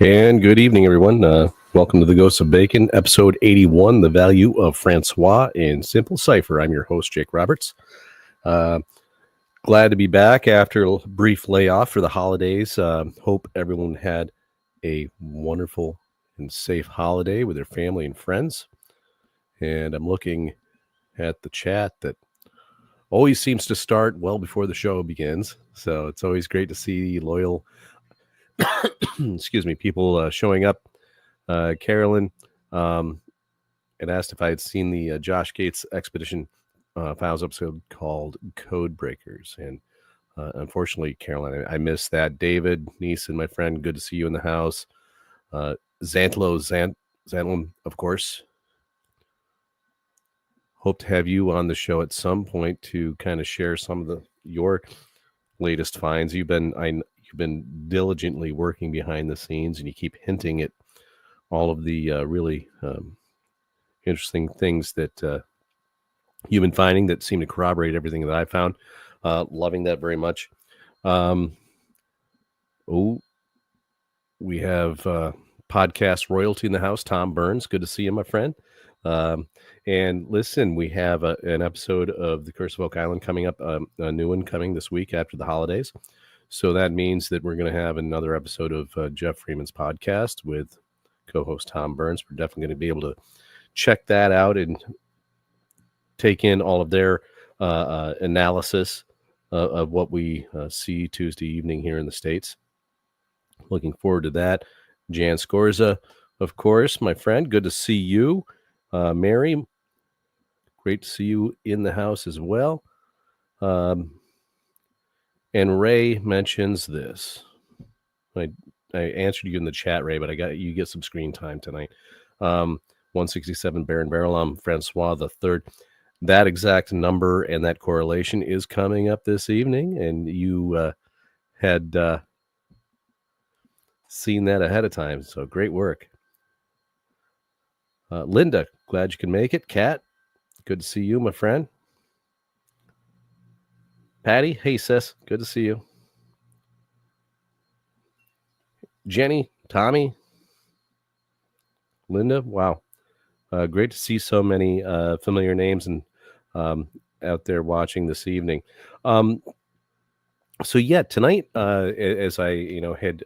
And good evening, everyone. Welcome to the Ghosts of Bacon, episode 81, The Value of Francois in Simple Cipher. I'm your host, Jake Roberts. Glad to be back after a brief layoff for the holidays. Hope everyone had a wonderful and safe holiday with their family and friends. And I'm looking at the chat that always seems to start well before the show begins. So it's always great to see loyal people showing up. Carolyn had asked if I had seen the Josh Gates Expedition Files episode called Code Breakers. And unfortunately, Carolyn, I missed that. David, Neeson, my friend, good to see you in the house. Zantlum, of course. Hope to have you on the show at some point to kind of share some of your latest finds. You've been diligently working behind the scenes, and you keep hinting at all of the really interesting things that you've been finding that seem to corroborate everything that I found. Loving that very much. We have podcast royalty in the house. Tom Burns, good to see you, my friend. And listen, we have an episode of The Curse of Oak Island coming up, a new one coming this week after the holidays. So that means that we're going to have another episode of Jeff Freeman's podcast with co-host Tom Burns. We're definitely going to be able to check that out and take in all of their analysis of what we see Tuesday evening here in the States. Looking forward to that. Jan Scorza, of course, my friend. Good to see you. Mary, great to see you in the house as well. And Ray mentions this. I answered you in the chat, Ray, but you get some screen time tonight. 167 Baron Barrel. I'm Francois the Third. That exact number and that correlation is coming up this evening, and you had seen that ahead of time. So great work. Linda, glad you can make it. Kat, good to see you, my friend. Patty, hey sis, good to see you. Jenny, Tommy, Linda, wow. Great to see so many familiar names and out there watching this evening. So yeah, tonight, as I had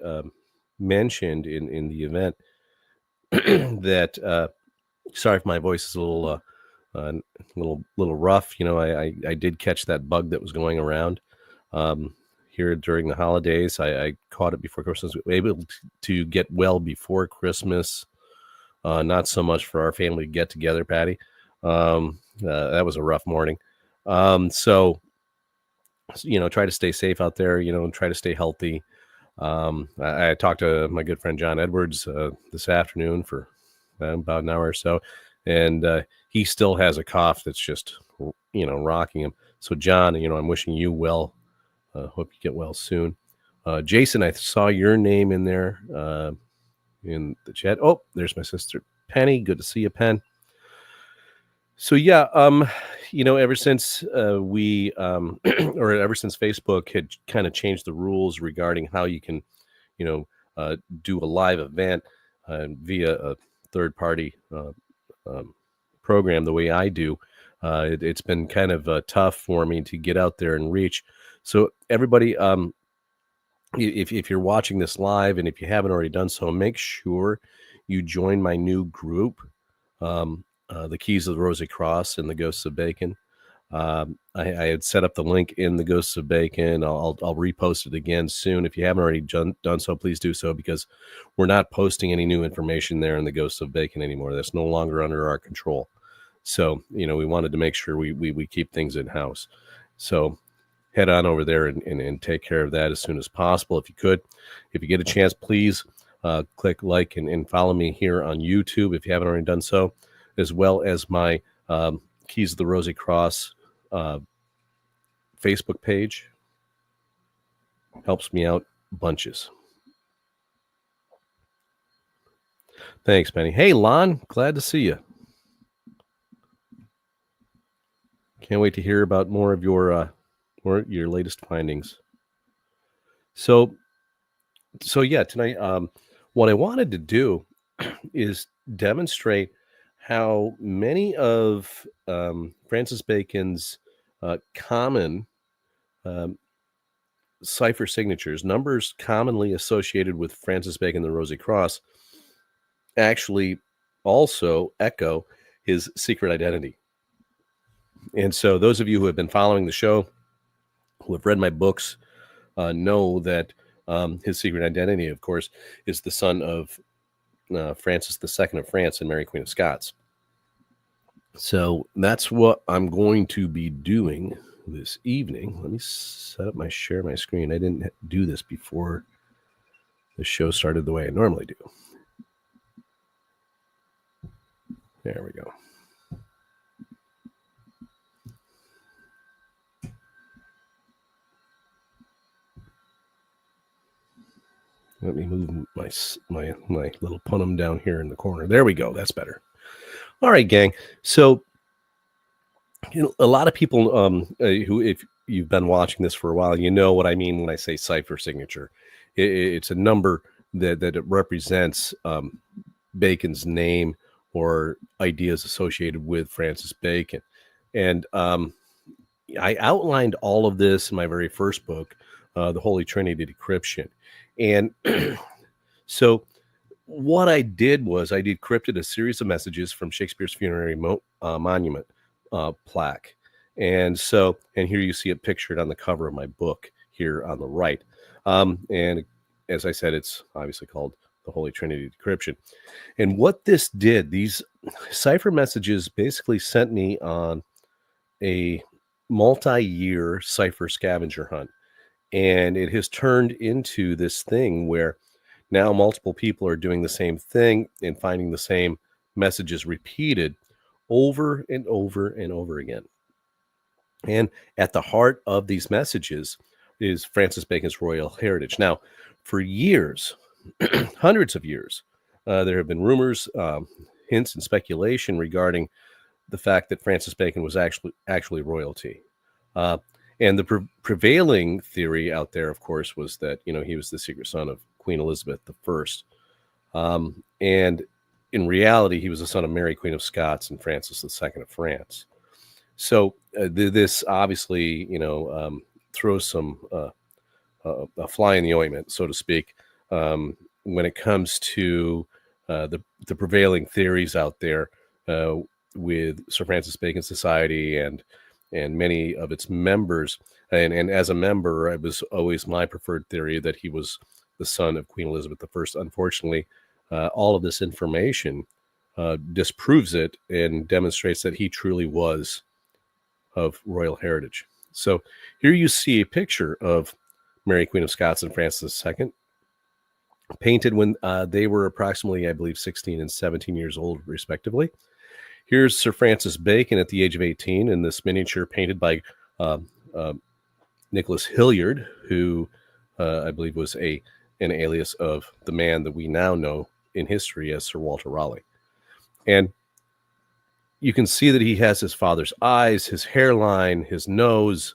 mentioned in the event, that sorry if my voice is a little rough. I did catch that bug that was going around here during the holidays. I caught it before Christmas. We were able to get well before Christmas. Not so much for our family get together, Patty. That was a rough morning. So try to stay safe out there, and try to stay healthy. I talked to my good friend John Edwards this afternoon for about an hour or so, and he still has a cough that's just rocking him. So John, I'm wishing you well. Hope you get well soon. Jason, I saw your name in there in the chat. Oh, there's my sister Penny. Good to see you, Pen. So yeah, ever since we or ever since Facebook had kind of changed the rules regarding how you can do a live event via a third party program the way I do, it's been kind of tough for me to get out there and reach. So everybody, if you're watching this live, and if you haven't already done so, make sure you join my new group, the Keys of the Rosy Cross and the Ghosts of Bacon. I had set up the link in the Ghosts of Bacon. I'll repost it again soon. If you haven't already done so, please do so, because we're not posting any new information there in the Ghosts of Bacon anymore. That's no longer under our control. So, we wanted to make sure we keep things in-house. So head on over there and take care of that as soon as possible. If you could, if you get a chance, please click like and follow me here on YouTube if you haven't already done so, as well as my Keys of the Rosy Cross Facebook page. Helps me out bunches. Thanks, Penny. Hey, Lon, glad to see you. Can't wait to hear about more of your latest findings. So yeah, tonight What I wanted to do is demonstrate how many of Francis Bacon's common um, cipher signatures, numbers commonly associated with Francis Bacon, the Rosy Cross, actually also echo his secret identity. And so, those of you who have been following the show, who have read my books, know that his secret identity, of course, is the son of Francis II of France and Mary Queen of Scots. So that's what I'm going to be doing this evening. Let me set up share my screen. I didn't do this before the show started the way I normally do. There we go. Let me move my little punum down here in the corner. There we go. That's better. All right, gang. So, a lot of people who, if you've been watching this for a while, you know what I mean when I say cipher signature. It's a number that it represents Bacon's name or ideas associated with Francis Bacon. And I outlined all of this in my very first book, The Holy Trinity Decryption. And so what I did was I decrypted a series of messages from Shakespeare's funerary monument plaque. And here you see it pictured on the cover of my book here on the right. And as I said, it's obviously called The Holy Trinity Decryption. And what this did, these cipher messages basically sent me on a multi-year cipher scavenger hunt. And it has turned into this thing where now multiple people are doing the same thing and finding the same messages repeated over and over and over again. And at the heart of these messages is Francis Bacon's royal heritage. Now, for years, hundreds of years, there have been rumors, hints, and speculation regarding the fact that Francis Bacon was actually royalty. And the prevailing theory out there, of course, was that, he was the secret son of Queen Elizabeth I. And in reality, he was the son of Mary, Queen of Scots, and Francis II of France. So this obviously, throws some a fly in the ointment, so to speak, when it comes to the prevailing theories out there with Sir Francis Bacon Society and many of its members. And as a member, it was always my preferred theory that he was the son of Queen Elizabeth I. Unfortunately, all of this information disproves it and demonstrates that he truly was of royal heritage. So here you see a picture of Mary, Queen of Scots, and Francis II, painted when they were approximately, I believe, 16 and 17 years old, respectively. Here's Sir Francis Bacon at the age of 18 in this miniature painted by Nicholas Hilliard, who I believe was an alias of the man that we now know in history as Sir Walter Raleigh. And you can see that he has his father's eyes, his hairline, his nose,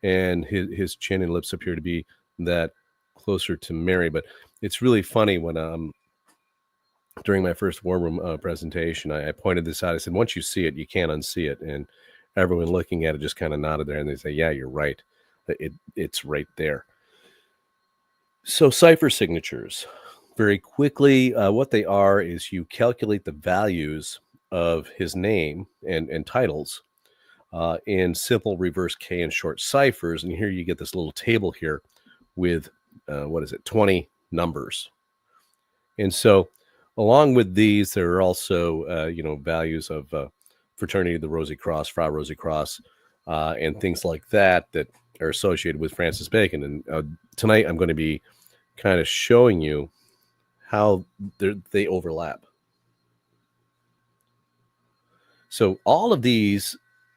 and his chin and lips appear to be that closer to Mary. But it's really funny when during my first War Room presentation, I pointed this out. I said, once you see it, you can't unsee it. And everyone looking at it just kind of nodded there, and they say, yeah, you're right. It's right there. So cipher signatures, very quickly, what they are is you calculate the values of his name and titles in simple reverse K and short ciphers. And here you get this little table here with, 20 numbers. And so along with these, there are also, values of Fraternity of the Rosy Cross, Frau Rosy Cross, and things like that are associated with Francis Bacon. And tonight I'm going to be kind of showing you how they overlap. So all of these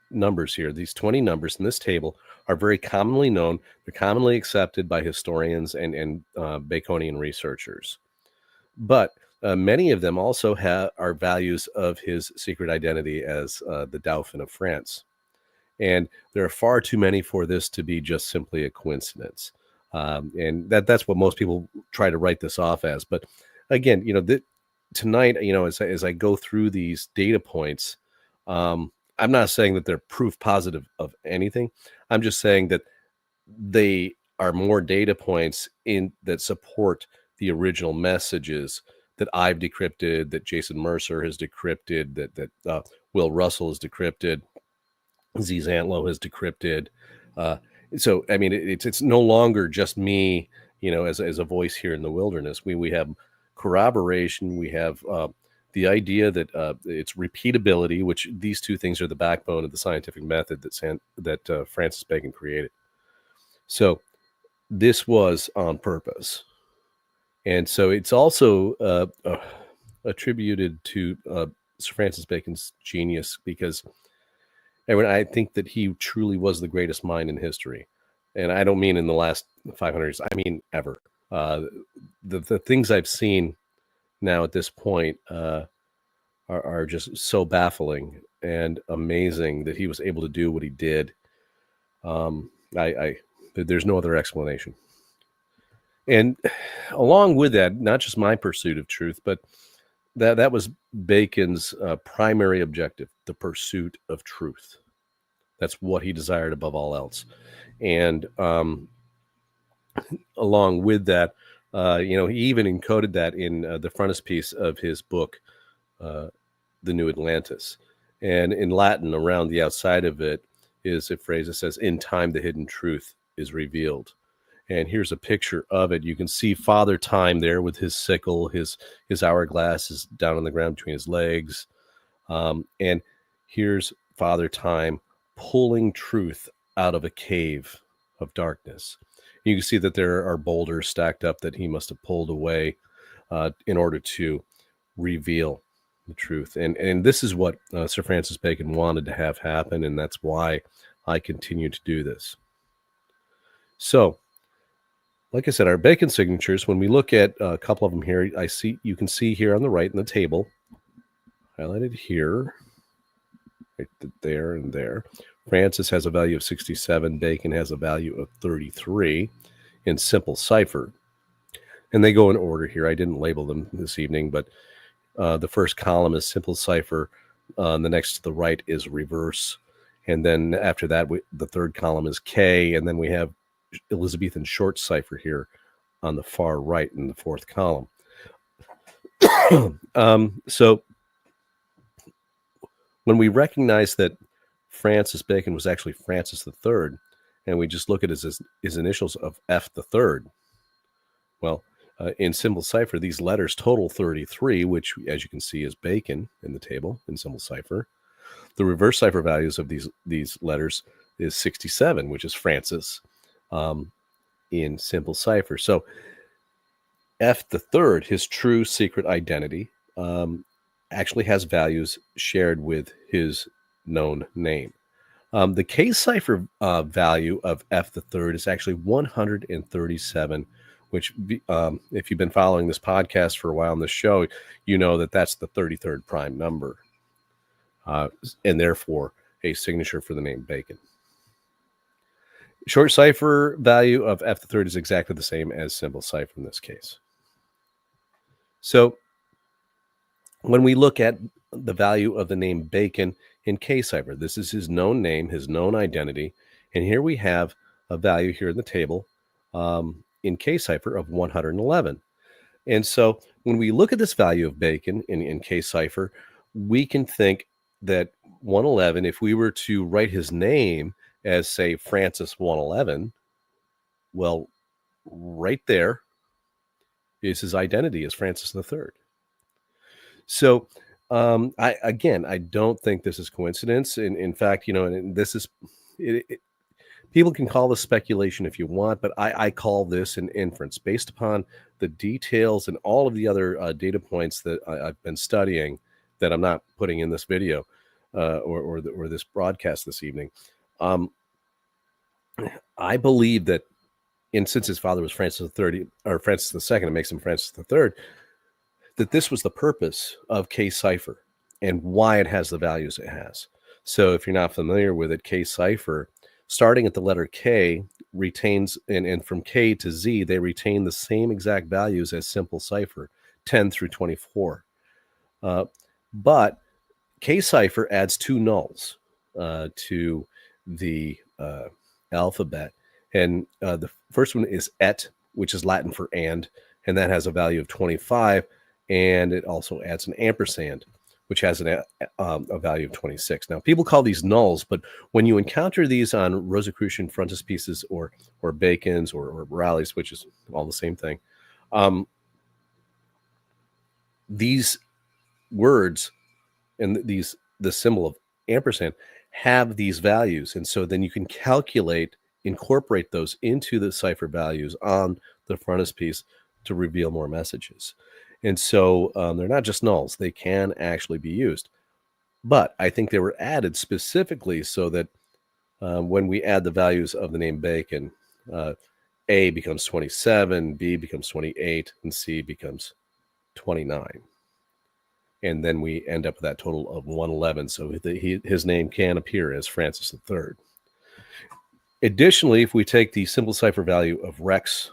numbers here, these 20 numbers in this table, are very commonly known. They're commonly accepted by historians and Baconian researchers. But many of them also are values of his secret identity as the Dauphin of France. And there are far too many for this to be just simply a coincidence. And that's what most people try to write this off as. But again, tonight, as I go through these data points, I'm not saying that they're proof positive of anything. I'm just saying that they are more data points in that support the original messages that I've decrypted, that Jason Mercer has decrypted, that Will Russell has decrypted, Z Zantlo has decrypted. Uh, so I mean, it's no longer just me, as a voice here in the wilderness. We have corroboration. We have the idea that it's repeatability, which these two things are the backbone of the scientific method that Francis Bacon created. So this was on purpose, and so it's also attributed to Sir Francis Bacon's genius, because I think that he truly was the greatest mind in history. And I don't mean in the last 500 years, I mean ever. Uh, the things I've seen now at this point are just so baffling and amazing that he was able to do what he did. There's no other explanation. And along with that, not just my pursuit of truth, but that was Bacon's primary objective, the pursuit of truth. That's what he desired above all else. And along with that, he even encoded that in the frontispiece of his book, The New Atlantis. And in Latin, around the outside of it is a phrase that says, "In time, the hidden truth is revealed." And here's a picture of it. You can see Father Time there with his sickle, his hourglass is down on the ground between his legs. And here's Father Time pulling truth out of a cave of darkness. You can see that there are boulders stacked up that he must have pulled away in order to reveal the truth. And this is what Sir Francis Bacon wanted to have happen, and that's why I continue to do this. So, like I said, our Bacon signatures, when we look at a couple of them here, you can see here on the right in the table, highlighted here, right there and there. Francis has a value of 67. Bacon has a value of 33 in simple cipher. And they go in order here. I didn't label them this evening, but the first column is simple cipher. The next to the right is reverse. And then after that, the third column is K. And then we have Elizabethan short cipher here on the far right in the fourth column. So when we recognize that Francis Bacon was actually Francis III, and we just look at his initials of F III, well, in simple cipher, these letters total 33, which, as you can see, is Bacon in the table in simple cipher. The reverse cipher values of these letters is 67, which is Francis in simple cipher. So F III, his true secret identity, actually has values shared with his known name. The K cipher value of F III is actually 137, which, if you've been following this podcast for a while on this show, you know that that's the 33rd prime number, and therefore a signature for the name Bacon. Short cipher value of F III is exactly the same as simple cipher in this case. So when we look at the value of the name Bacon in K cipher, this is his known name, his known identity. And here we have a value here in the table in K cipher of 111. And so when we look at this value of Bacon in K cipher, we can think that 111, if we were to write his name as, say, Francis 111, well, right there is his identity as Francis III. So I don't think this is coincidence. In fact, and this is, people can call this speculation if you want, but I call this an inference based upon the details and all of the other data points that I've been studying that I'm not putting in this video or this broadcast this evening. I believe that, and since his father was Francis III or Francis II, it makes him Francis III, that this was the purpose of K cipher and why it has the values it has. So if you're not familiar with it, K cipher, starting at the letter K, retains, and from K to Z, they retain the same exact values as simple cipher. 10 through 24. But Cipher adds two nulls to the alphabet. And the first one is et, which is Latin for and that has a value of 25. And it also adds an ampersand, which has a value of 26. Now, people call these nulls, but when you encounter these on Rosicrucian frontispieces or Bacon's or Raleigh's, which is all the same thing, these words and the symbol of ampersand have these values. And so then you can incorporate those into the cipher values on the frontispiece to reveal more messages. And so they're not just nulls, they can actually be used. But I think they were added specifically so that when we add the values of the name Bacon, A becomes 27, B becomes 28, and C becomes 29. And then we end up with that total of 111. So his name can appear as Francis III. Additionally, if we take the simple cipher value of Rex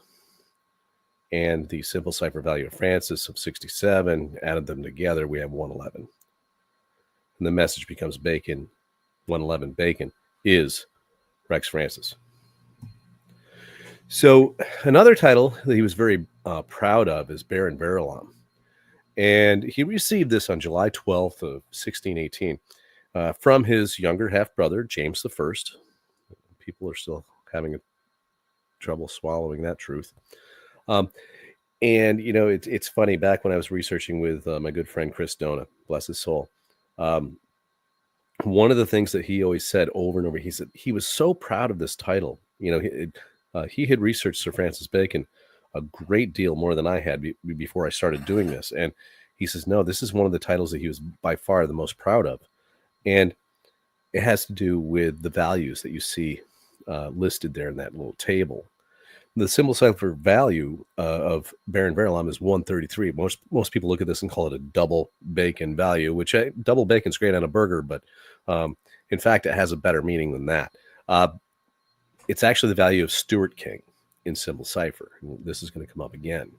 and the simple cipher value of Francis of 67, added them together, we have 111. And the message becomes Bacon, 111 Bacon is Rex Francis. So another title that he was very proud of is Baron Verulam. And he received this on July 12th of 1618 from his younger half-brother, James I. People are still having trouble swallowing that truth. And, you know, it's funny, back when I was researching with my good friend Chris Dona, bless his soul, one of the things that he always said over and over, he said he was so proud of this title. You know, he had researched Sir Francis Bacon a great deal more than I had before I started doing this. And he says, no, this is one of the titles that he was by far the most proud of. And it has to do with the values that you see listed there in that little table. The simple cipher value of Baron Verulam is 133. Most people look at this and call it a double Bacon value, which double Bacon's great on a burger, but in fact, it has a better meaning than that. It's actually the value of Stuart King in simple cipher. This is going to come up again.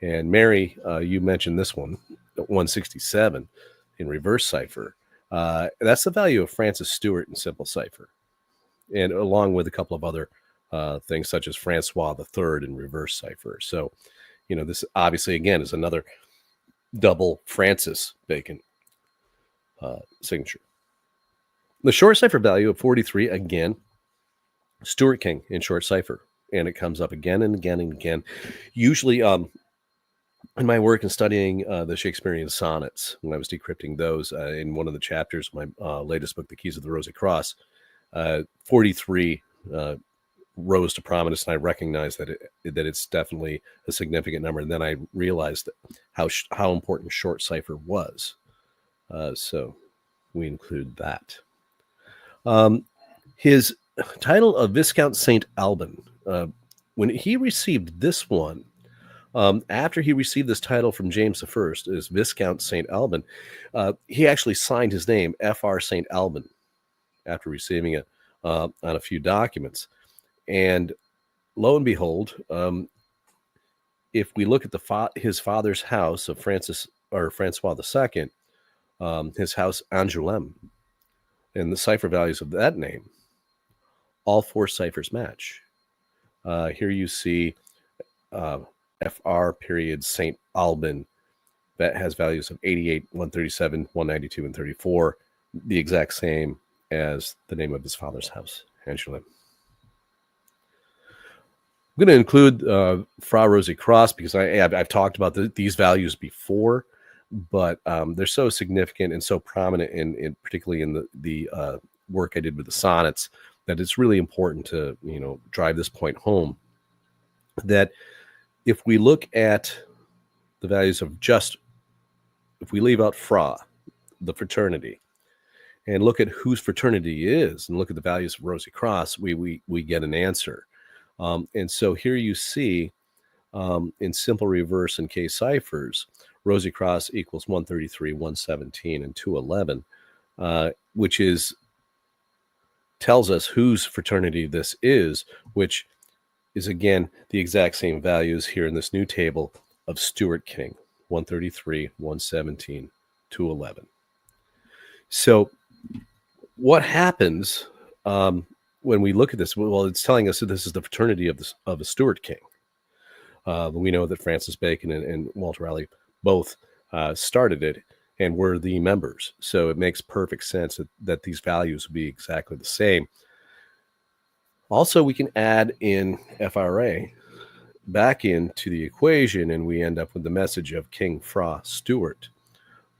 And Mary, you mentioned this one, 167 in reverse cipher. That's the value of Francis Stuart in simple cipher, and along with a couple of other things such as Francois III in reverse cipher. So, you know, this obviously again is another double Francis Bacon signature. The short cipher value of 43, again, Stuart King in short cipher. And it comes up again and again and again. Usually in my work in studying the Shakespearean sonnets, when I was decrypting those in one of the chapters of my latest book, The Keys of the Rosy Cross, 43 rose to prominence, and I recognized that it's definitely a significant number. And then I realized how important short cipher was. So we include that. His title of Viscount St. Alban, when he received this one, after he received this title from James I as Viscount St. Alban, he actually signed his name, Fr. St. Alban, after receiving it on a few documents. And lo and behold, if we look at his father's house of Francois II, his house Angoulême, and the cipher values of that name, all four ciphers match. Here you see FR period St. Alban that has values of 88, 137, 192, and 34, the exact same as the name of his father's house, Angoulême. I'm going to include Fra Rosy Cross because I've talked about these values before, but they're so significant and so prominent in particularly in the work I did with the sonnets, that it's really important to, you know, drive this point home, that if we look at the values of if we leave out Fra, the fraternity, and look at whose fraternity is, and look at the values of Rosy Cross, we get an answer. And so here you see in simple reverse and K ciphers, Rosy Cross equals 133, 117, and 211, which tells us whose fraternity this is, which is again the exact same values here in this new table of Stuart King, 133, 117, 211. So what happens when we look at this? Well, it's telling us that this is the fraternity of a Stuart king. We know that Francis Bacon and Walter Raleigh both started it and were the members. So it makes perfect sense that these values would be exactly the same. Also, we can add in FRA back into the equation, and we end up with the message of King Fra Stuart.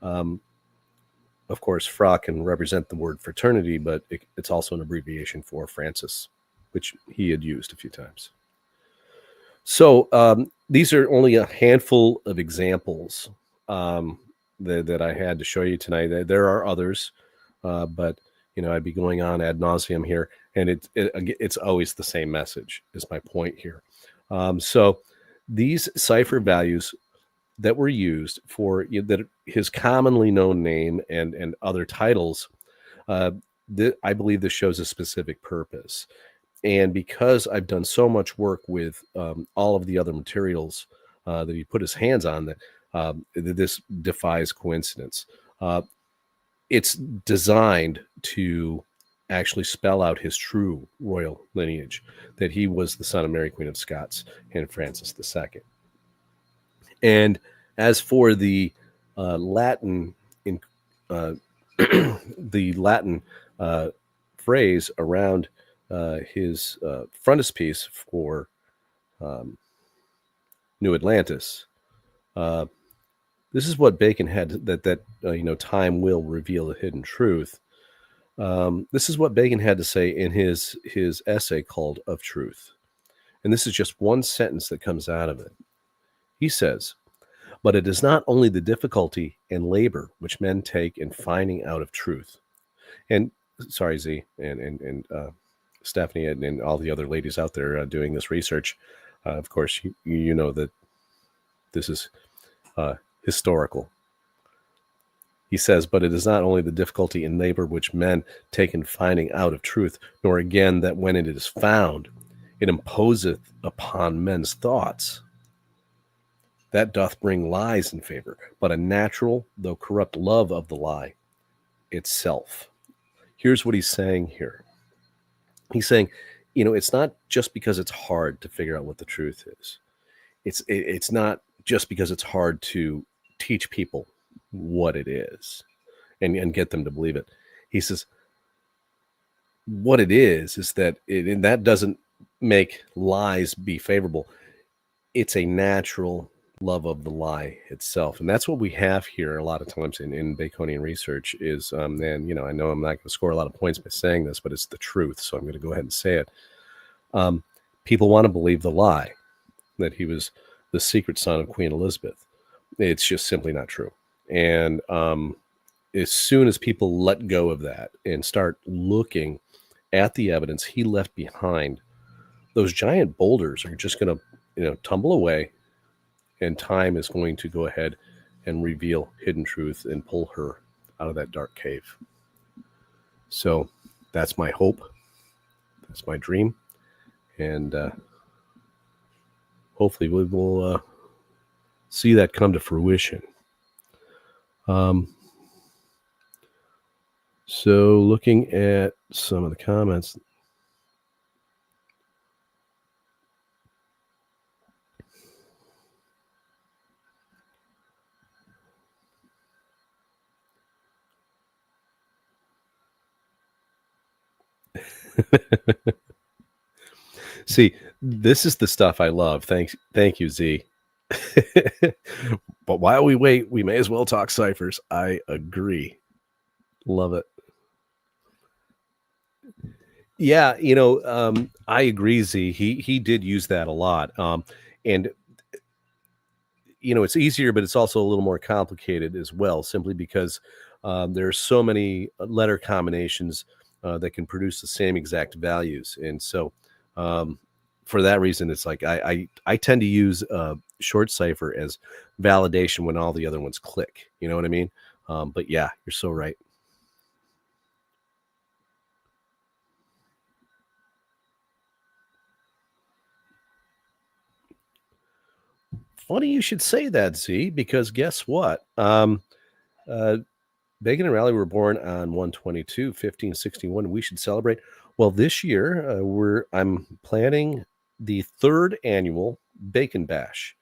Of course, Fra can represent the word fraternity, but it's also an abbreviation for Francis, which he had used a few times. So these are only a handful of examples that I had to show you tonight. There are others, but I'd be going on ad nauseum here, and it's always the same message. Is my point here. So these cipher values that were used for that his commonly known name and other titles, I believe this shows a specific purpose. And because I've done so much work with all of the other materials that he put his hands on, that this defies coincidence. It's designed to actually spell out his true royal lineage, that he was the son of Mary, Queen of Scots, and Francis II. And as for the Latin, the Latin phrase around his frontispiece for New Atlantis, this is what Bacon had, that time will reveal the hidden truth. This is what Bacon had to say in his essay called Of Truth. And this is just one sentence that comes out of it. He says, "But it is not only the difficulty and labor which men take in finding out of truth." And sorry, Z and Stephanie and all the other ladies out there doing this research. Of course, you know that this is historical. He says, "But it is not only the difficulty and labor which men take in finding out of truth, nor again that when it is found, it imposeth upon men's thoughts. That doth bring lies in favor, but a natural, though corrupt love of the lie itself." Here's what he's saying here. He's saying, it's not just because it's hard to figure out what the truth is. It's not just because it's hard to teach people what it is and get them to believe it. He says, what it is that and that doesn't make lies be favorable. It's a natural love of the lie itself. And that's what we have here a lot of times in Baconian research is, and I know I'm not going to score a lot of points by saying this, but it's the truth. So I'm going to go ahead and say it. People want to believe the lie that he was the secret son of Queen Elizabeth. It's just simply not true. And as soon as people let go of that and start looking at the evidence he left behind, those giant boulders are just going to, tumble away, and time is going to go ahead and reveal hidden truth and pull her out of that dark cave. So that's my hope. That's my dream. And hopefully we will see that come to fruition. So looking at some of the comments. See, this is the stuff I love. Thank you, Z. But while we wait, we may as well talk ciphers. I agree. Love it. Yeah, I agree, Z. He did use that a lot. And it's easier, but it's also a little more complicated as well, simply because there's so many letter combinations that can produce the same exact values. And so for that reason, it's like I tend to use short cipher as validation when all the other ones click. You know what I mean? But yeah, you're so right. Funny you should say that, Z, because guess what? Uh, Bacon and Raleigh were born on 1/22/1561. We should celebrate. Well, this year I'm planning the third annual Bacon Bash.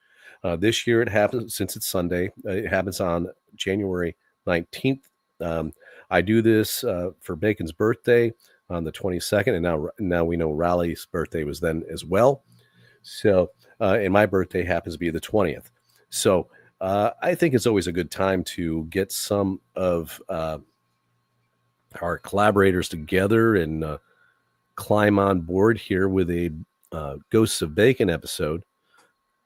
This year it happens since it's Sunday. It happens on January 19th. I do this for Bacon's birthday on the 22nd, and now we know Raleigh's birthday was then as well. So, and my birthday happens to be the 20th. So, I think it's always a good time to get some of our collaborators together and climb on board here with a Ghosts of Bacon episode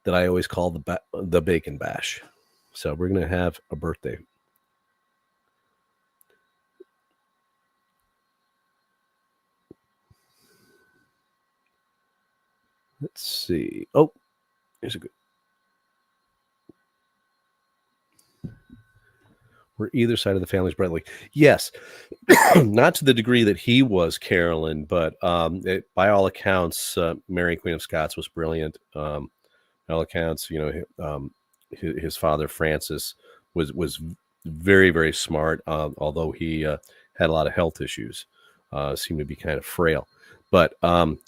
that I always call the Bacon Bash. So we're going to have a birthday. Let's see. Oh, here's a good. Where either side of the family's brightly. Yes, not to the degree that he was, Carolyn, but by all accounts, Mary Queen of Scots was brilliant. By all accounts, his father Francis was very, very smart, although he had a lot of health issues, seemed to be kind of frail. But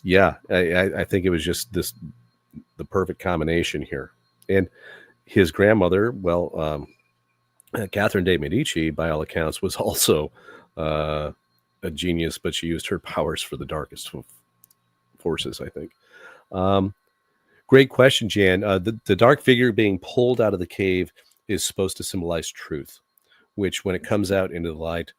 yeah, I think it was just the perfect combination here. And his grandmother, well, Catherine de' Medici, by all accounts, was also a genius, but she used her powers for the darkest of forces, I think. Great question, Jan. The dark figure being pulled out of the cave is supposed to symbolize truth, which when it comes out into the light,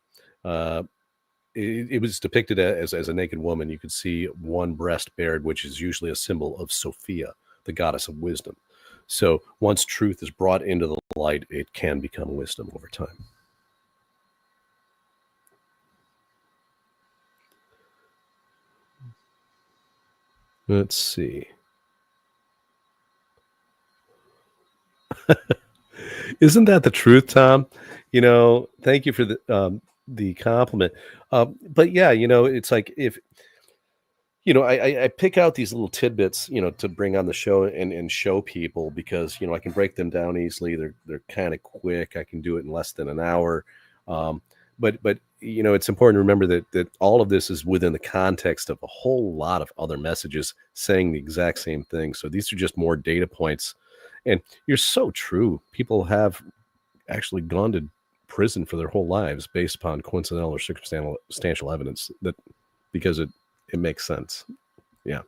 it was depicted as a naked woman. You could see one breast bared, which is usually a symbol of Sophia, the goddess of wisdom. So once truth is brought into the light, it can become wisdom over time. Let's see. Isn't that the truth, Tom? Thank you for the compliment. But yeah, it's like if I pick out these little tidbits, to bring on the show and show people because I can break them down easily. They're kind of quick. I can do it in less than an hour. But it's important to remember that all of this is within the context of a whole lot of other messages saying the exact same thing. So these are just more data points. And you're so true. People have actually gone to prison for their whole lives based upon coincidental or circumstantial evidence because it makes sense. Yeah.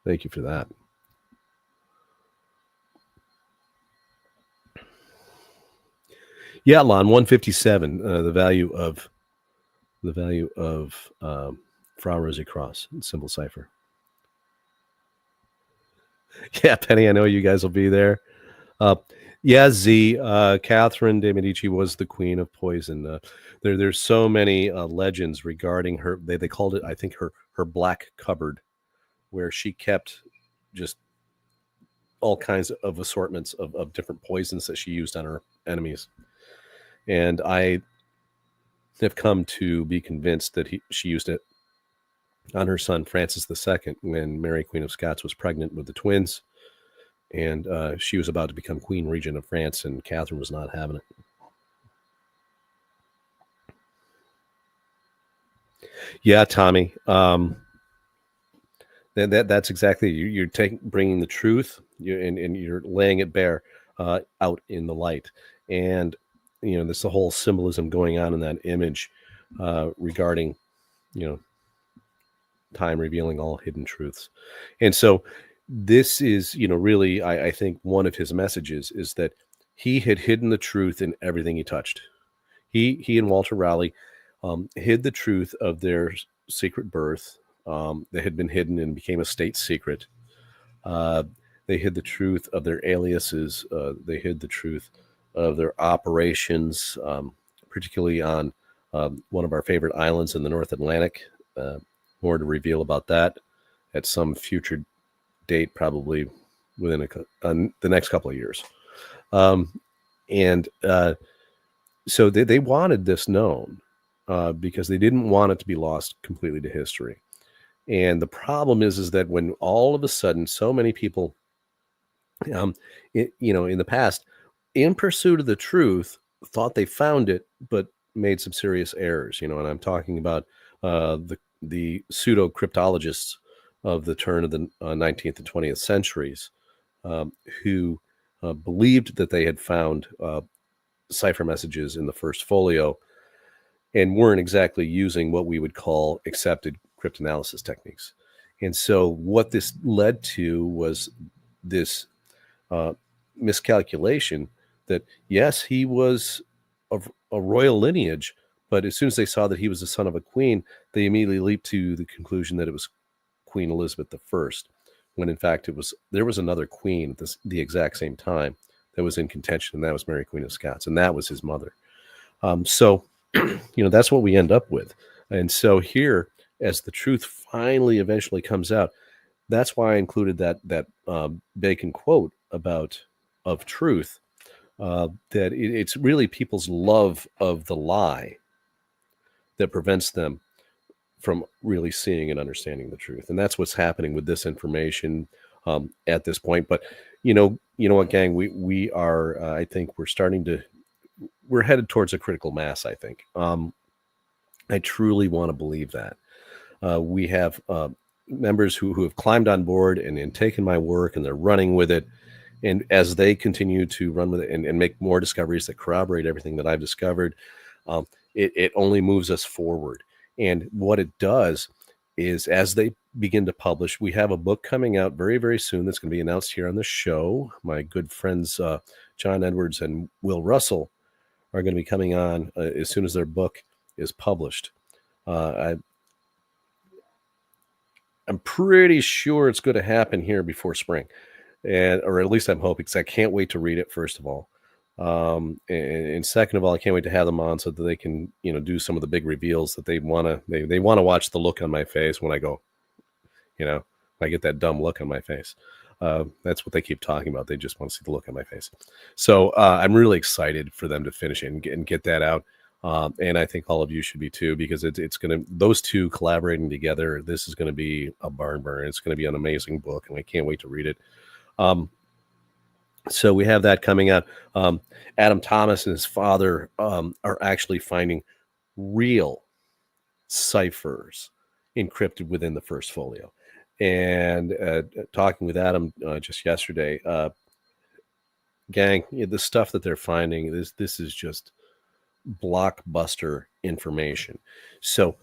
Thank you for that. Yeah, Lon, 157, the value of Frau Rosie Cross, symbol cipher. Yeah, Penny, I know you guys will be there. Yeah, Z, Catherine de' Medici was the queen of poison. There's so many legends regarding her. They called it, I think, her black cupboard, where she kept just all kinds of assortments of different poisons that she used on her enemies. And I have come to be convinced that she used it on her son Francis II when Mary Queen of Scots was pregnant with the twins. And she was about to become Queen Regent of France, and Catherine was not having it. Yeah, Tommy. That's exactly you're bringing the truth, and you're laying it bare out in the light, and there's the whole symbolism going on in that image regarding time revealing all hidden truths, and so. This is, really, I think one of his messages is that he had hidden the truth in everything he touched. He and Walter Raleigh hid the truth of their secret birth that had been hidden and became a state secret. They hid the truth of their aliases. They hid the truth of their operations, particularly on one of our favorite islands in the North Atlantic. More to reveal about that at some future date, probably within the next couple of years. So they wanted this known because they didn't want it to be lost completely to history. And the problem is that when all of a sudden so many people um, in the past, in pursuit of the truth, thought they found it, but made some serious errors. And I'm talking about the pseudo cryptologists of the turn of the 19th and 20th centuries, who believed that they had found cipher messages in the first folio and weren't exactly using what we would call accepted cryptanalysis techniques. And so what this led to was this uh, miscalculation that, yes, he was of a royal lineage, but as soon as they saw that he was the son of a queen, they immediately leaped to the conclusion that it was Queen Elizabeth I, when in fact there was another queen at the exact same time that was in contention, and that was Mary Queen of Scots, and that was his mother. So that's what we end up with. And so here, as the truth finally eventually comes out, that's why I included that Bacon quote of truth, that it's really people's love of the lie that prevents them from really seeing and understanding the truth. And that's what's happening with this information at this point. But you know what, gang, we are, I think we're headed towards a critical mass, I think. I truly want to believe that. We have members who have climbed on board and taken my work, and they're running with it. And as they continue to run with it and make more discoveries that corroborate everything that I've discovered, it only moves us forward. And what it does is, as they begin to publish, we have a book coming out very, very soon that's going to be announced here on the show. My good friends John Edwards and Will Russell are going to be coming on as soon as their book is published. I'm pretty sure it's going to happen here before spring, or at least I'm hoping, because I can't wait to read it, first of all. And second of all, I can't wait to have them on so that they can, do some of the big reveals that they want to watch the look on my face when I go, I get that dumb look on my face. That's what they keep talking about. They just want to see the look on my face. So I'm really excited for them to finish it and get that out. And I think all of you should be too, because it's going to, those two collaborating together, this is going to be a barn burner. It's going to be an amazing book, and I can't wait to read it. So we have that coming out. Adam Thomas and his father are actually finding real ciphers encrypted within the first folio. And talking with Adam just yesterday, gang, the stuff that they're finding, this is just blockbuster information. So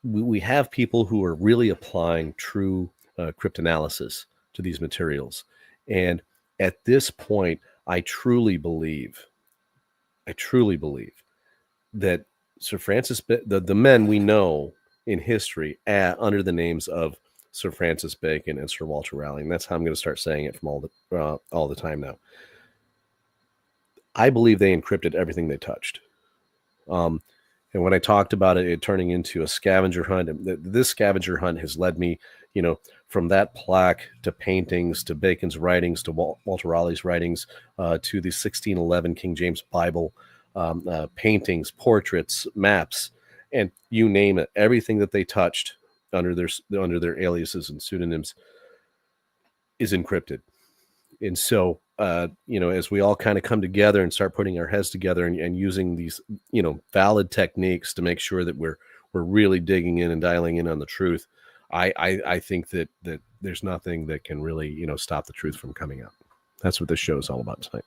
we have people who are really applying true cryptanalysis to these materials. And at this point, I truly believe that Sir Francis, the men we know in history under the names of Sir Francis Bacon and Sir Walter Raleigh, and that's how I'm going to start saying it from all the time now. I believe they encrypted everything they touched. And when I talked about it turning into a scavenger hunt, this scavenger hunt has led me, from that plaque to paintings to Bacon's writings to Walter Raleigh's writings to the 1611 King James Bible, paintings, portraits, maps, and you name it. Everything that they touched under their aliases and pseudonyms is encrypted. And so, as we all kind of come together and start putting our heads together and using these, valid techniques to make sure that we're really digging in and dialing in on the truth, I think that there's nothing that can really, stop the truth from coming out. That's what this show is all about tonight.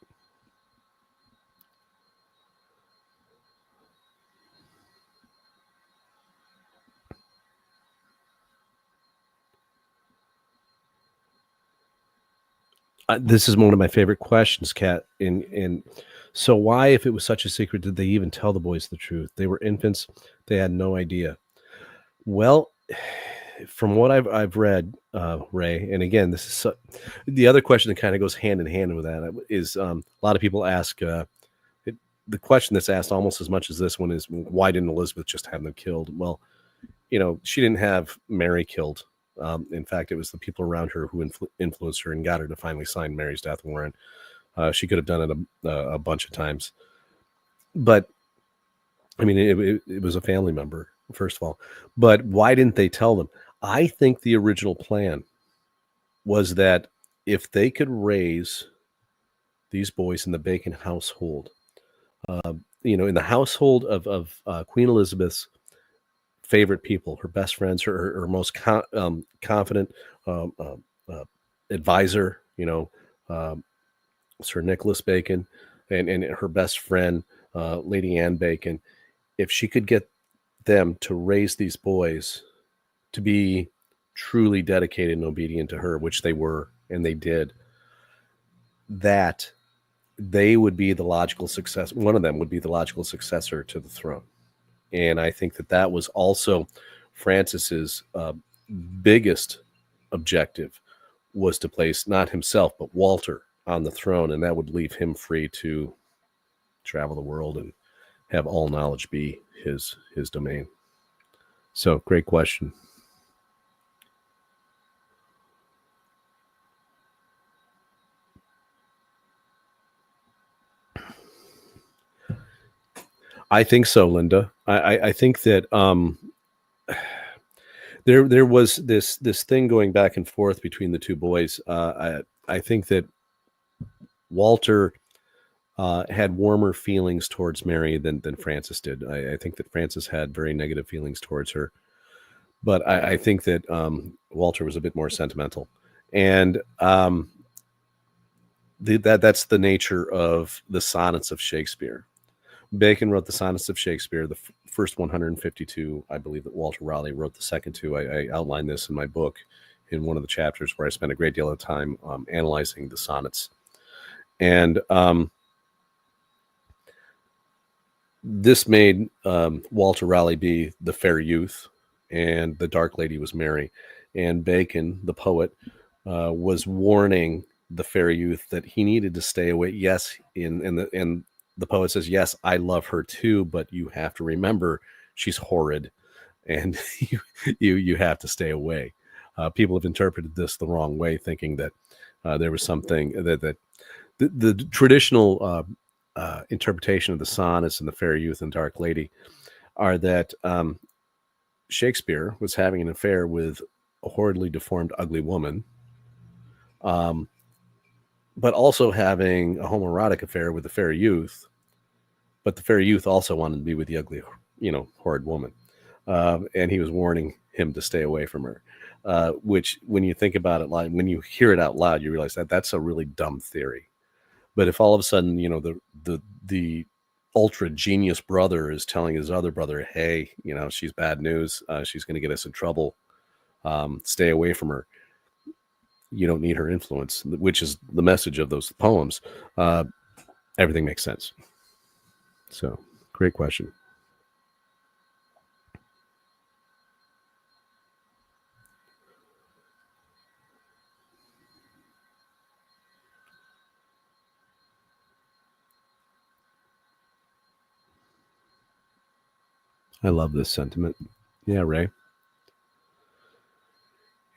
This is one of my favorite questions, Kat. And so why, if it was such a secret, did they even tell the boys the truth? They were infants. They had no idea. Well, from what I've read, Ray, and again, this is the other question that kind of goes hand in hand with that is a lot of people ask the question that's asked almost as much as this one is, why didn't Elizabeth just have them killed? Well, she didn't have Mary killed. In fact, it was the people around her who influenced her and got her to finally sign Mary's death warrant. She could have done it a bunch of times. But, I mean, it was a family member, first of all. But why didn't they tell them? I think the original plan was that if they could raise these boys in the Bacon household. In the household of Queen Elizabeth's favorite people, her best friends, her most confident um, uh, uh, advisor, um, Sir Nicholas Bacon, and her best friend, Lady Anne Bacon. If she could get them to raise these boys to be truly dedicated and obedient to her, which they were, and they did, that they would be the logical success. One of them would be the logical successor to the throne. And I think that was also Francis's biggest objective, was to place not himself, but Walter on the throne. And that would leave him free to travel the world and have all knowledge be his domain. So great question. I think so, Linda. I think that there was this thing going back and forth between the two boys. I think that Walter had warmer feelings towards Mary than Francis did. I think that Francis had very negative feelings towards her, but I think that Walter was a bit more sentimental, and that's the nature of the sonnets of Shakespeare. Bacon wrote the sonnets of Shakespeare, the first 152. I believe that Walter Raleigh wrote the second two. I outline this in my book in one of the chapters, where I spent a great deal of time analyzing the sonnets. And this made Walter Raleigh be the fair youth, and the dark lady was Mary. And Bacon, the poet, was warning the fair youth that he needed to stay away. Yes, and the poet says, yes, I love her too, but you have to remember she's horrid, and you have to stay away. People have interpreted this the wrong way, thinking that there was something that the traditional interpretation of the sonnets and the fair youth and dark lady are that Shakespeare was having an affair with a horridly deformed, ugly woman, but also having a homoerotic affair with the fair youth. But the fair youth also wanted to be with the ugly, horrid woman. And he was warning him to stay away from her, which, when you think about it, like when you hear it out loud, you realize that that's a really dumb theory. But if all of a sudden, the ultra genius brother is telling his other brother, hey, she's bad news, she's going to get us in trouble, stay away from her, you don't need her influence, which is the message of those poems, everything makes sense. So, great question. I love this sentiment. Yeah, Ray.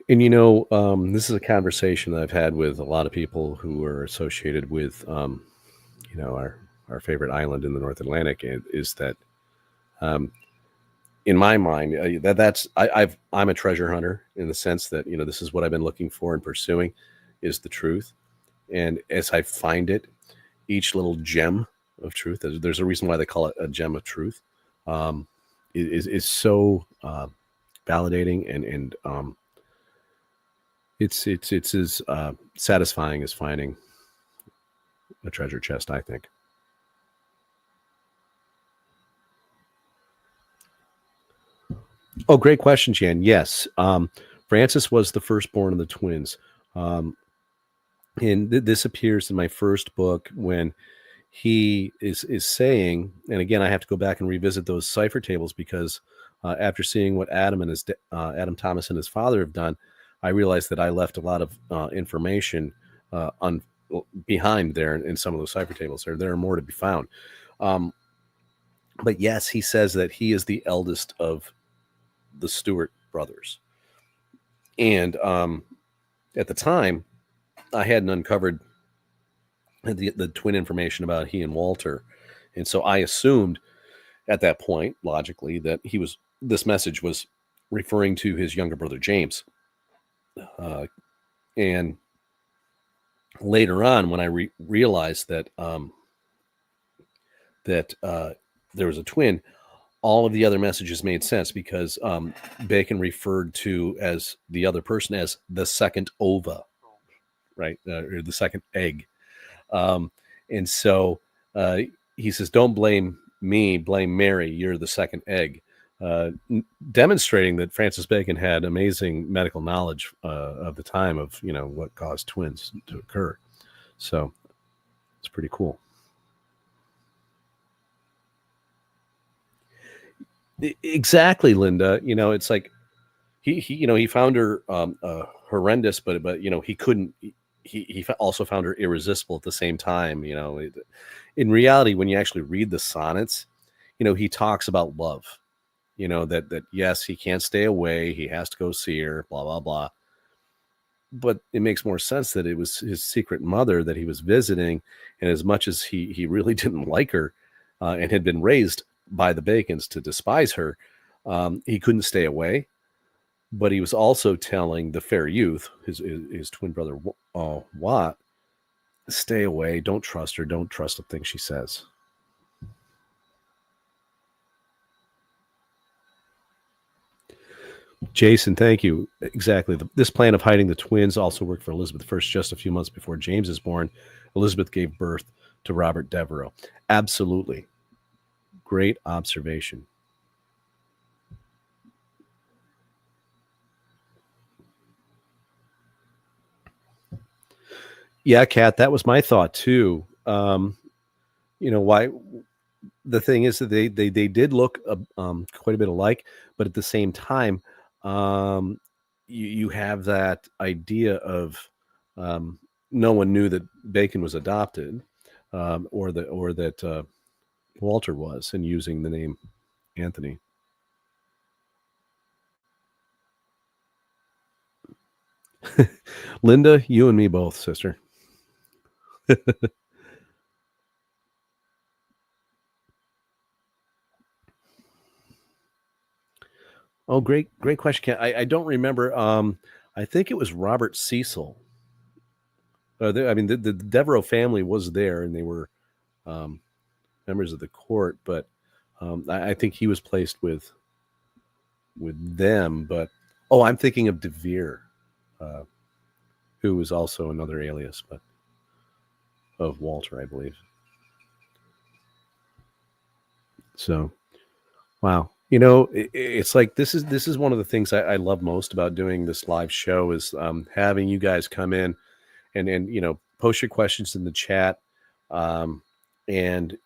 And this is a conversation that I've had with a lot of people who are associated with, our favorite island in the North Atlantic. Is that, in my mind, I'm a treasure hunter, in the sense that this is what I've been looking for and pursuing, is the truth. And as I find it, each little gem of truth, there's a reason why they call it a gem of truth, is so validating, and it's as satisfying as finding a treasure chest, I think. Oh, great question, Jan. Yes, Francis was the firstborn of the twins, and this appears in my first book, when he is saying, and again, I have to go back and revisit those cipher tables, because after seeing what Adam Thomas and his father have done, I realized that I left a lot of information behind there in some of those cipher tables. There are more to be found. But yes, he says that he is the eldest of the Stewart brothers. And at the time, I hadn't uncovered the twin information about he and Walter. And so I assumed at that point, logically, that this message was referring to his younger brother, James. And later on, when I realized that there was a twin, all of the other messages made sense because Bacon referred to as the other person as the second ova, right, or the second egg, um, and so uh, he says, "Don't blame me, blame Mary. You're the second egg." Demonstrating that Francis Bacon had amazing medical knowledge of the time of what caused twins to occur. So it's pretty cool. Exactly, Linda. It's like he found her horrendous, but he couldn't. He also found her irresistible at the same time. In reality, when you actually read the sonnets, he talks about love. That yes, he can't stay away. He has to go see her. Blah blah blah. But it makes more sense that it was his secret mother that he was visiting, and as much as he really didn't like her, and had been raised by the Bacons to despise her, he couldn't stay away. But he was also telling the fair youth, his twin brother Watt, stay away, don't trust her, don't trust the things she says. Jason, thank you. Exactly. This plan of hiding the twins also worked for Elizabeth I. Just a few months before James is born, Elizabeth gave birth to Robert Devereux. Absolutely. Great observation. Yeah, Kat, that was my thought too. Why the thing is that they did look quite a bit alike, but at the same time, um, you have that idea of um, no one knew that Bacon was adopted, or that Walter was, and using the name Anthony. Linda, you and me both, sister. Oh, great question, Kat. I don't remember. I think it was Robert Cecil. I mean, the Devereux family was there, and they were um, members of the court, but I think he was placed with them. But oh, I'm thinking of De Vere, uh, who was also another alias, but of Walter, I believe. So wow, it's like this is one of the things I love most about doing this live show is having you guys come in and post your questions in the chat, um, and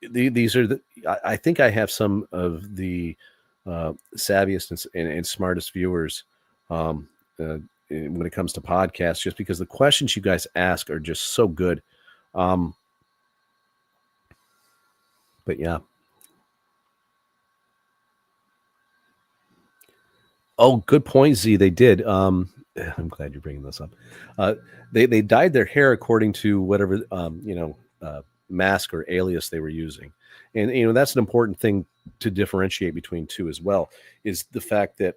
these are I think I have some of the savviest and smartest viewers, um, when it comes to podcasts, just because the questions you guys ask are just so good. um, but yeah. Oh, good point, Z. They did. I'm glad you're bringing this up. Uh, they dyed their hair according to whatever mask or alias they were using, and that's an important thing to differentiate between two as well. Is the fact that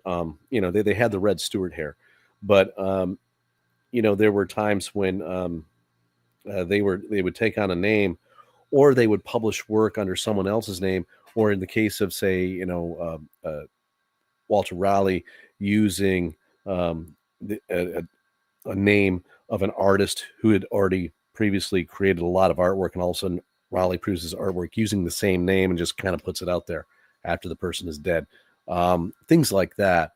they had the Red Stewart hair, but there were times when they would take on a name, or they would publish work under someone else's name, or in the case of say Walter Raleigh using the, a name of an artist who had already previously created a lot of artwork, and all of a sudden Raleigh proves his artwork using the same name and just kind of puts it out there after the person is dead. Things like that.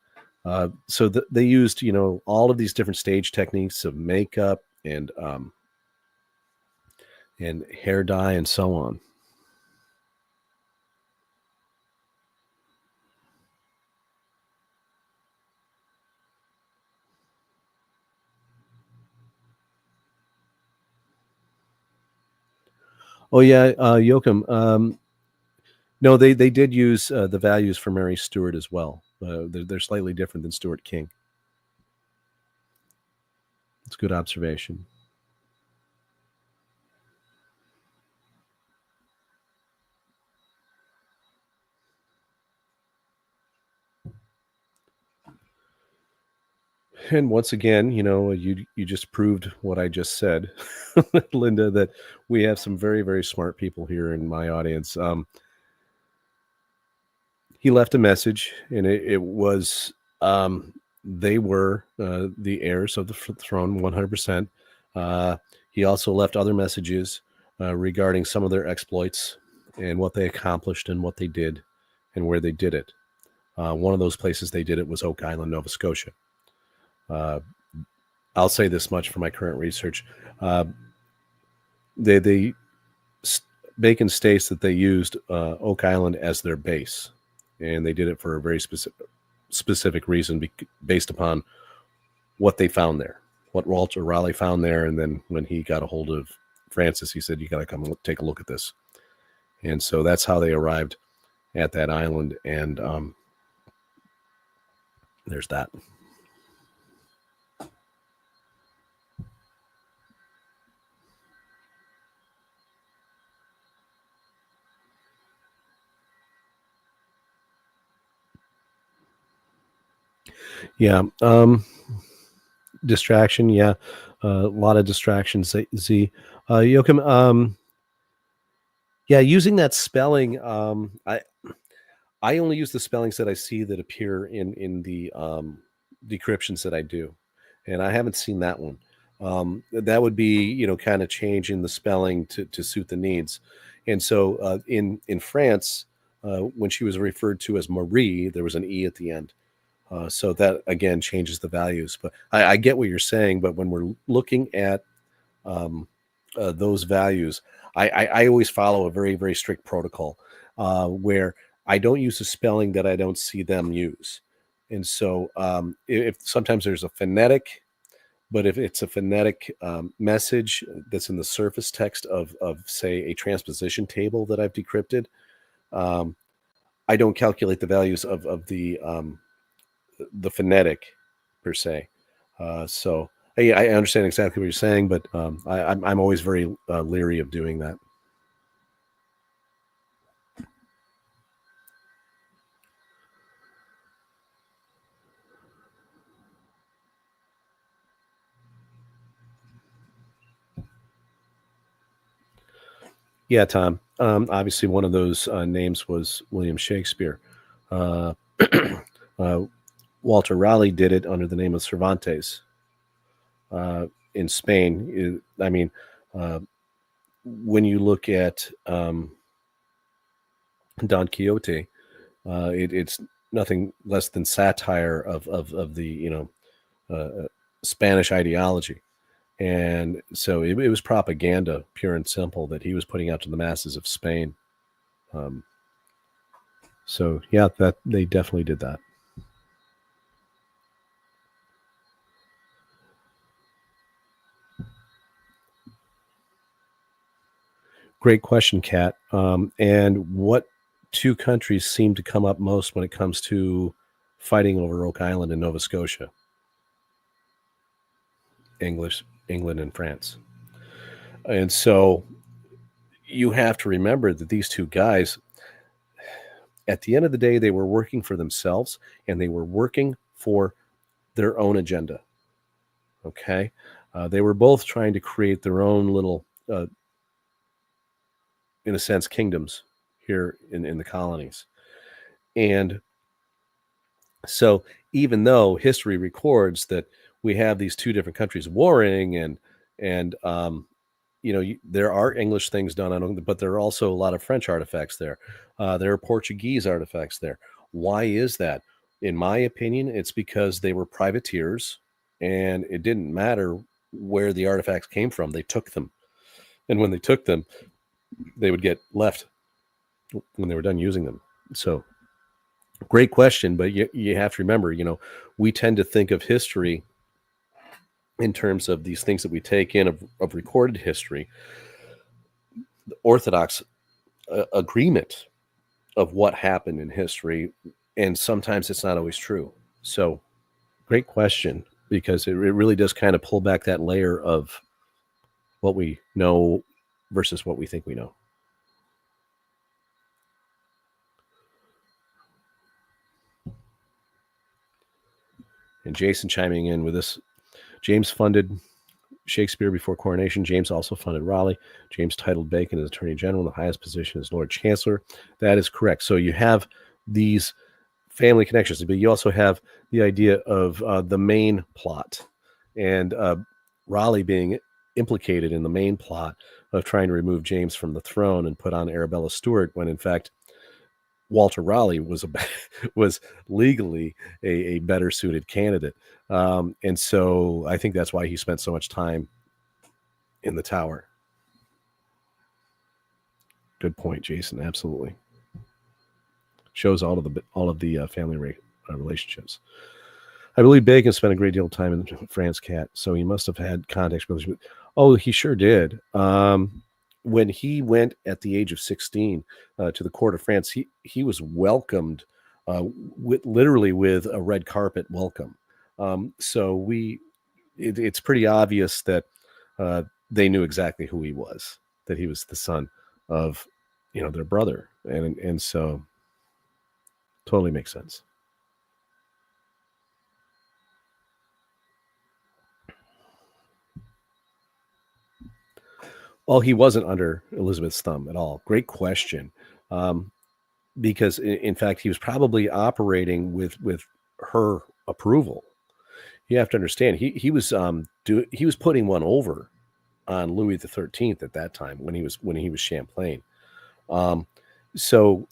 So they used, all of these different stage techniques of makeup and hair dye and so on. Oh yeah, Yoakum. No, they did use the values for Mary Stuart as well. They're slightly different than Stuart King. It's a good observation. And once again, you just proved what I just said, Linda, that we have some very, very smart people here in my audience. He left a message, and it was they were the heirs of the throne 100%. Uh, he also left other messages regarding some of their exploits and what they accomplished and what they did and where they did it. One of those places they did it was Oak Island, Nova Scotia. Uh, I'll say this much for my current research. Uh, they Bacon states that they used Oak Island as their base, and they did it for a very specific reason based upon what they found there, what Walter Raleigh found there, and then when he got a hold of Francis, he said, "You got to come take a look at this." And so that's how they arrived at that island, and there's that. Yeah. Distraction. Yeah. A lot of distractions. Z. Joachim. Yeah. Using that spelling. I only use the spellings that I see that appear in the decryptions that I do, and I haven't seen that one. That would be kind of changing the spelling to suit the needs. And so in France, when she was referred to as Marie, there was an e at the end. So that again changes the values. But I get what you're saying. But when we're looking at those values, I always follow a very, very strict protocol where I don't use a spelling that I don't see them use. And so if sometimes there's a phonetic, but if it's a phonetic message that's in the surface text of say a transposition table that I've decrypted, I don't calculate the values of the phonetic per se. So I understand exactly what you're saying, but I'm always very leery of doing that. Yeah, Tom. Obviously, one of those names was William Shakespeare. Uh, uh, Walter Raleigh did it under the name of Cervantes in Spain. I mean, uh, when you look at Don Quixote, it's nothing less than satire of the Spanish ideology. And so it was propaganda, pure and simple, that he was putting out to the masses of Spain. Um, so yeah, that they definitely did that. Great question, Kat. And what two countries seem to come up most when it comes to fighting over Oak Island and Nova Scotia? England, and France. And so you have to remember that these two guys, at the end of the day, they were working for themselves and they were working for their own agenda. Okay. They were both trying to create their own little, in a sense, kingdoms here in the colonies. And so, even though history records that we have these two different countries warring, and there are English things done on, but there are also a lot of French artifacts there. There are Portuguese artifacts there. Why is that? In my opinion, it's because they were privateers, and it didn't matter where the artifacts came from. They took them, and when they took them, they would get left when they were done using them. So, great question, but you have to remember, we tend to think of history in terms of these things that we take in of recorded history, the orthodox agreement of what happened in history, and sometimes it's not always true. So, great question, because it really does kind of pull back that layer of what we know versus what we think we know. And Jason chiming in with this: James funded Shakespeare before coronation. James also funded Raleigh. James titled Bacon as Attorney General. The highest position is Lord Chancellor. That is correct. So you have these family connections, but you also have the idea of the main plot, and Raleigh being implicated in the main plot of trying to remove James from the throne and put on Arabella Stuart, when in fact Walter Raleigh was legally a better suited candidate. And so I think that's why he spent so much time in the Tower. Good point, Jason. Absolutely. Shows all of the family relationships. I believe Bacon spent a great deal of time in France, Cat, so he must have had context. Oh, he sure did. When he went at the age of 16 to the court of France, he was welcomed literally with a red carpet welcome. So it's pretty obvious that they knew exactly who he was, that he was the son of, their brother, and so totally makes sense. Well, he wasn't under Elizabeth's thumb at all. Great question. Because in fact, he was probably operating with her approval. You have to understand, he was putting one over on Louis XIII at that time when he was Champlain. So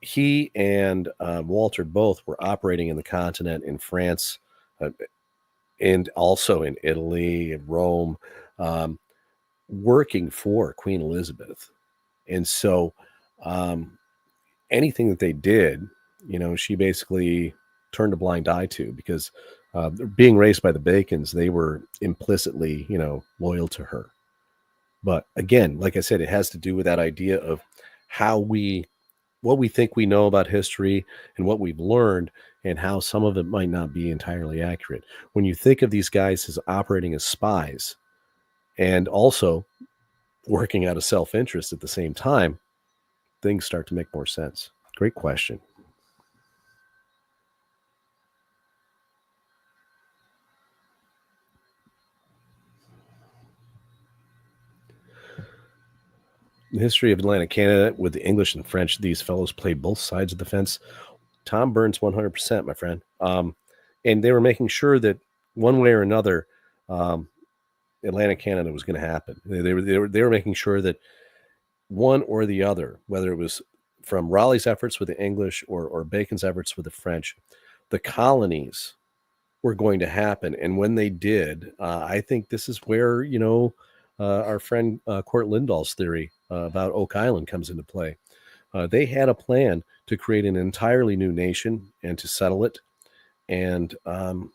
he and Walter both were operating in the continent, in France, and also in Italy and Rome, working for Queen Elizabeth. And so anything that they did, she basically turned a blind eye to, because being raised by the Bacons, they were implicitly, loyal to her. But again, like I said, it has to do with that idea of what we think we know about history and what we've learned, and how some of it might not be entirely accurate. When you think of these guys as operating as spies and also working out of self-interest at the same time, things start to make more sense. Great question. The history of Atlantic Canada with the English and French, these fellows played both sides of the fence. Tom Burns, 100%, my friend. And they were making sure that one way or another, Atlantic Canada was going to happen. They were making sure that one or the other, whether it was from Raleigh's efforts with the English or Bacon's efforts with the French, the colonies were going to happen. And when they did, I think this is where, our friend Court Lindahl's theory about Oak Island comes into play. They had a plan to create an entirely new nation and to settle it, and to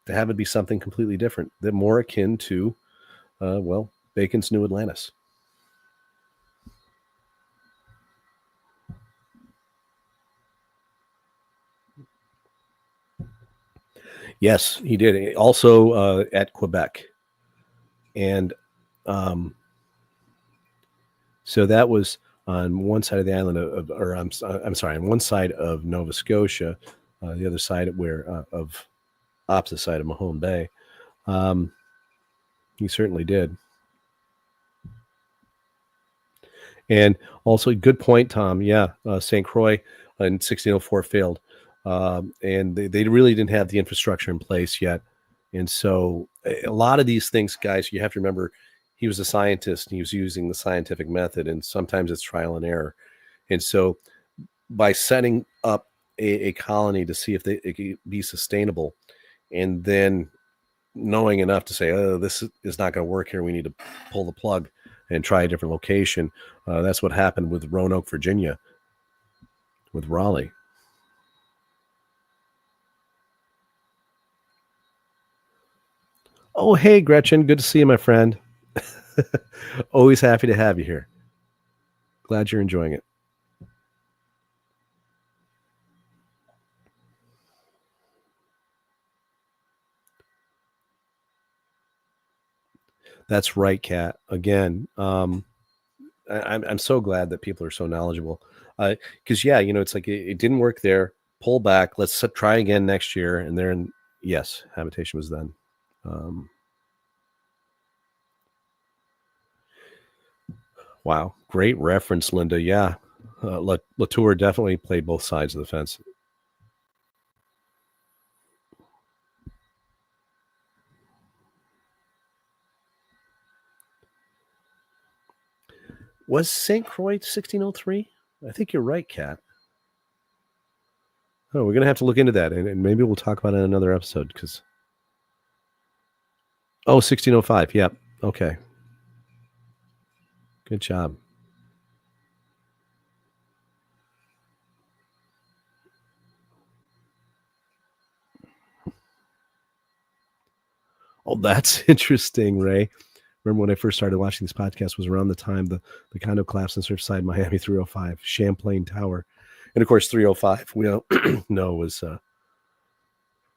have it be something completely different, that more akin to, Bacon's New Atlantis. Yes, he did. Also at Quebec. And so that was on one side of the island on one side of Nova Scotia, the other side of opposite side of Mahone Bay. He certainly did. And also, good point, Tom. Yeah, St. Croix in 1604 failed. And they really didn't have the infrastructure in place yet. And so a lot of these things, guys, you have to remember, he was a scientist and he was using the scientific method, and sometimes it's trial and error. And so by setting up a colony to see if it could be sustainable, and then knowing enough to say, oh, this is not going to work here, we need to pull the plug and try a different location. That's what happened with Roanoke, Virginia, with Raleigh. Oh, hey, Gretchen. Good to see you, my friend. Always happy to have you here. Glad you're enjoying it. That's right, Kat. Again, I'm so glad that people are so knowledgeable. Because it's like it didn't work there. Pull back. Let's try again next year, and Yes, Habitation was then. Wow, great reference, Linda. Yeah, Latour definitely played both sides of the fence. Was St. Croix 1603? I think you're right, Kat. Oh, we're gonna have to look into that, and maybe we'll talk about it in another episode. Because 1605. Yep. Okay. Good job. Oh, that's interesting, Ray. Remember when I first started watching this podcast was around the time the condo collapse in Surfside, Miami, 305, Champlain Tower. And of course, 305, we don't know was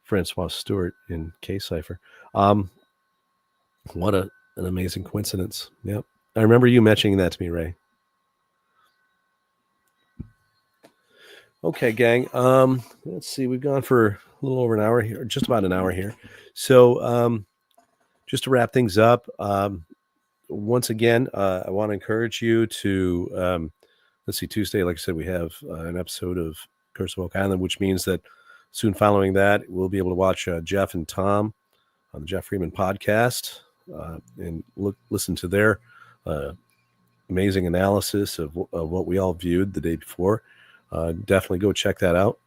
Francois Stewart in Cipher. What an amazing coincidence. Yep. I remember you mentioning that to me, Ray. Okay, gang. Let's see. We've gone for a little over an hour here, just about an hour here. So just to wrap things up, once again, I want to encourage you to let's see, Tuesday, like I said, we have an episode of Curse of Oak Island, which means that soon following that, we'll be able to watch Jeff and Tom on the Jeff Freeman podcast and listen to their amazing analysis of what we all viewed the day before. Definitely go check that out.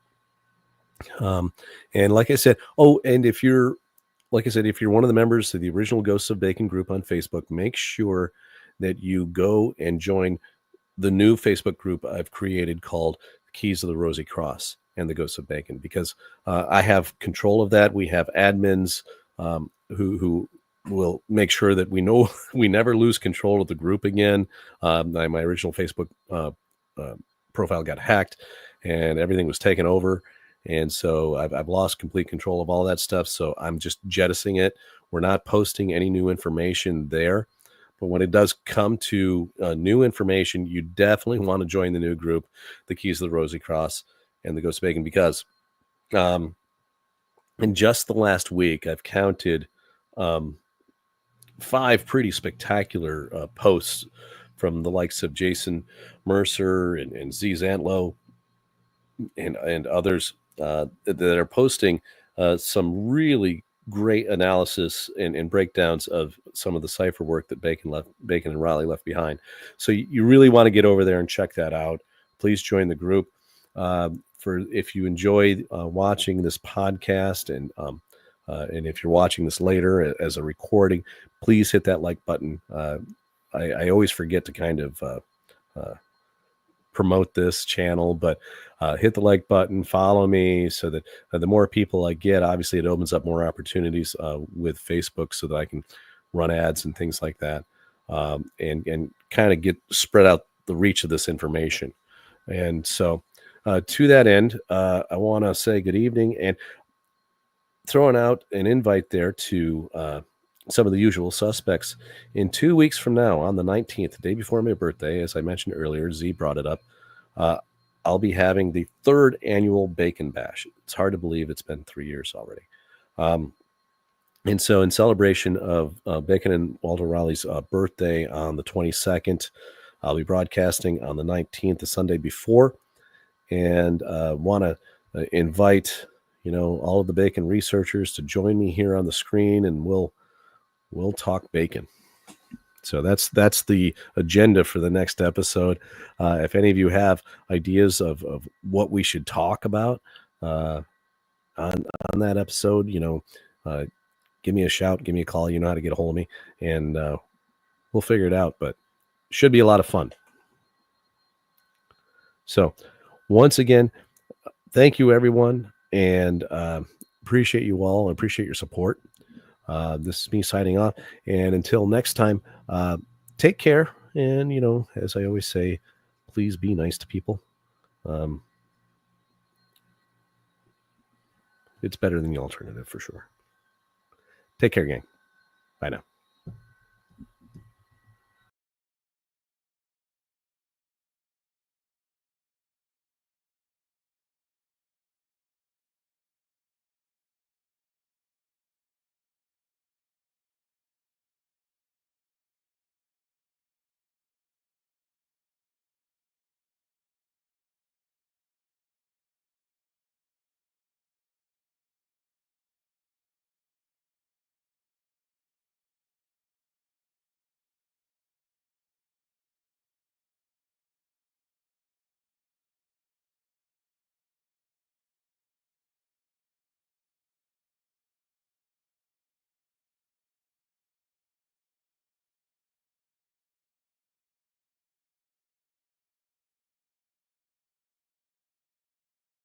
And like I said, and if you're one of the members of the original Ghosts of Bacon group on Facebook, make sure that you go and join the new Facebook group I've created called Keys of the Rosy Cross and the Ghosts of Bacon, because I have control of that. We have admins who will make sure that we know we never lose control of the group again. My original Facebook profile got hacked and everything was taken over. And so I've lost complete control of all that stuff. So I'm just jettisoning it. We're not posting any new information there. But when it does come to new information, you definitely want to join the new group, the Keys of the Rosy Cross and the Ghost of Bacon, because in just the last week, I've counted 5 pretty spectacular posts from the likes of Jason Mercer and Z Zantlow and others that are posting some really great analysis and breakdowns of some of the Cipher work that Bacon and Raleigh left behind. So you really want to get over there and check that out. Please join the group. For if you enjoy watching this podcast and if you're watching this later as a recording, please hit that like button. I always forget to kind of promote this channel, but hit the like button, follow me, so that the more people I get, obviously it opens up more opportunities with Facebook, so that I can run ads and things like that, and kind of get spread out the reach of this information. And so to that end, I want to say good evening and throwing out an invite there to some of the usual suspects. In 2 weeks from now, on the 19th, the day before my birthday, as I mentioned earlier, Z brought it up, I'll be having the 3rd annual Bacon Bash. It's hard to believe it's been 3 years already. And so in celebration of Bacon and Walter Raleigh's birthday on the 22nd, I'll be broadcasting on the 19th, the Sunday before, and want to invite all of the Bacon researchers to join me here on the screen, and we'll talk Bacon. So that's the agenda for the next episode. If any of you have ideas of what we should talk about on that episode, give me a shout, give me a call. You know how to get a hold of me, and we'll figure it out. But it should be a lot of fun. So once again, thank you, everyone, and appreciate you all. Appreciate your support. This is me signing off, and until next time, take care. And as I always say, please be nice to people. It's better than the alternative for sure. Take care, gang. Bye now.